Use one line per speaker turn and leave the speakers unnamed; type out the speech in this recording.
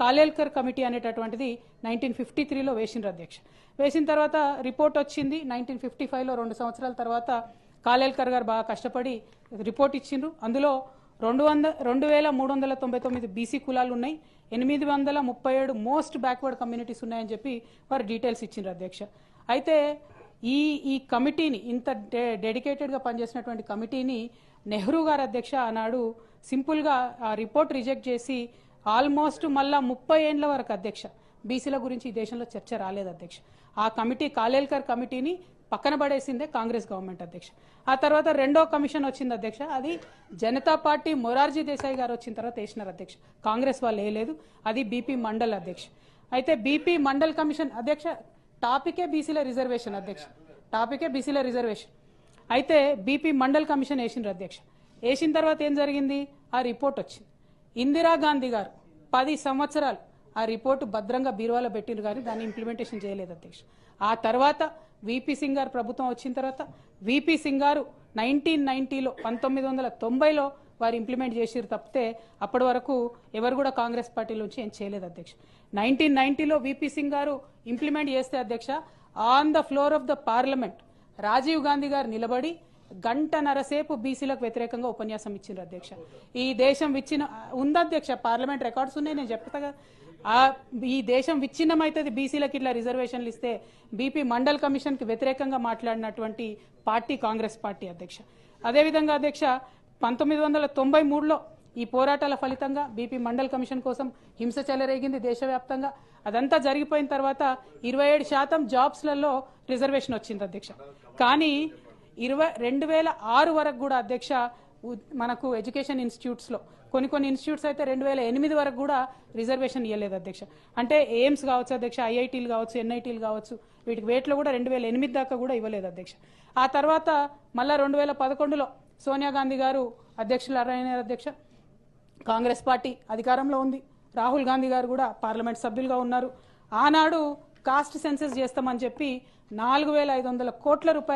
Kalelkar committee అనేటటువంటిది 1953లో వేసిండ్రు అధ్యక్ష. వేసిన తర్వాత రిపోర్ట్ వచ్చింది 1955లో, 2 సంవత్సరాల తర్వాత కాలేల్కర్ గారు బాగా కష్టపడి రిపోర్ట్ ఇచ్చిండ్రు. అందులో 2399 బీసీ కులాలు ఉన్నాయి, 837 మోస్ట్ బ్యాక్వర్డ్ కమ్యూనిటీస్ ఉన్నాయని చెప్పి వారు డీటెయిల్స్ ఇచ్చిండ్రు అధ్యక్ష. అయితే ఈ కమిటీని, ఇంత డెడికేటెడ్గా పనిచేసినటువంటి కమిటీని నెహ్రూ గారు అధ్యక్ష ఆనాడు సింపుల్గా ఆ రిపోర్ట్ రిజెక్ట్ చేసి ఆల్మోస్ట్ మళ్ళా 30 ఏండ్ల వరకు అధ్యక్ష బీసీల గురించి ఈ దేశంలో చర్చ రాలేదు అధ్యక్ష. ఆ కమిటీ, కాలేల్కర్ కమిటీని పక్కన పడేసిందే కాంగ్రెస్ గవర్నమెంట్ అధ్యక్ష. ఆ తర్వాత రెండో కమిషన్ వచ్చింది అధ్యక్ష, అది జనతా పార్టీ మొరార్జీ దేశాయ్ గారు వచ్చిన తర్వాత వేసినారు అధ్యక్ష, కాంగ్రెస్ వాళ్ళు వేయలేదు. అది బీపీ మండల్ అధ్యక్ష. అయితే బీపీ మండల్ కమిషన్ అధ్యక్ష టాపికే బీసీల రిజర్వేషన్ అధ్యక్ష, టాపికే బీసీల రిజర్వేషన్. అయితే బీపీ మండల్ కమిషన్ వేసిండ్రు అధ్యక్ష. వేసిన తర్వాత ఏం జరిగింది, ఆ రిపోర్ట్ వచ్చింది. ఇందిరాగాంధీ గారు 10 సంవత్సరాలు ఆ రిపోర్టు భద్రంగా బీరువాలో పెట్టిండ్రు, కానీ దాన్ని ఇంప్లిమెంటేషన్ చేయలేదు అధ్యక్ష. ఆ తర్వాత విపి సింగ్ గారు ప్రభుత్వం వచ్చిన తర్వాత విపి సింగ్ గారు 1990లో వారు ఇంప్లిమెంట్ చేసిరు తప్పితే అప్పటి వరకు ఎవరు కూడా కాంగ్రెస్ పార్టీలోంచి ఏం చేయలేదు అధ్యక్ష. 1990లో విపి సింగ్ గారు ఇంప్లిమెంట్ చేస్తే అధ్యక్ష, on the floor of the parliament Rajiv Gandhi గారు నిలబడి గంటన్నరసేపు బీసీలకు వ్యతిరేకంగా ఉపన్యాసం ఇచ్చిండ్రు అధ్యక్ష. ఈ దేశం ఉంది అధ్యక్ష, పార్లమెంట్ రికార్డ్స్ ఉన్నాయి, నేను చెప్తా. ఈ దేశం విచ్ఛిన్నమైతుంది బీసీలకు ఇట్లా రిజర్వేషన్లు ఇస్తే బీపీ మండల్ కమిషన్కి వ్యతిరేకంగా మాట్లాడినటువంటి పార్టీ కాంగ్రెస్ పార్టీ అధ్యక్ష. అదేవిధంగా అధ్యక్ష 1993లో ఈ పోరాటాల ఫలితంగా బీపీ మండల్ కమిషన్ కోసం హింస చెలరేగింది దేశవ్యాప్తంగా. అదంతా జరిగిపోయిన తర్వాత 27% జాబ్స్లలో రిజర్వేషన్ వచ్చింది అధ్యక్ష. కానీ 2006 వరకు కూడా అధ్యక్ష మనకు ఎడ్యుకేషన్ ఇన్స్టిట్యూట్స్లో కొన్ని ఇన్స్టిట్యూట్స్ అయితే 2008 వరకు కూడా రిజర్వేషన్ ఇవ్వలేదు అధ్యక్ష. అంటే ఎయిమ్స్ కావచ్చు అధ్యక్ష, ఐఐటీలు కావచ్చు, ఎన్ఐటీలు కావచ్చు, వీటికి వేట్లో కూడా 2008 దాకా కూడా ఇవ్వలేదు అధ్యక్ష. ఆ తర్వాత మళ్ళా 2011లో సోనియా గాంధీ గారు అధ్యక్షులైన అధ్యక్ష, కాంగ్రెస్ పార్టీ అధికారంలో ఉంది, రాహుల్ గాంధీ గారు కూడా పార్లమెంట్ సభ్యులుగా ఉన్నారు. ఆనాడు కాస్ట్ సెన్సస్ చేస్తామని చెప్పి 4500 కోట్ల రూపాయలు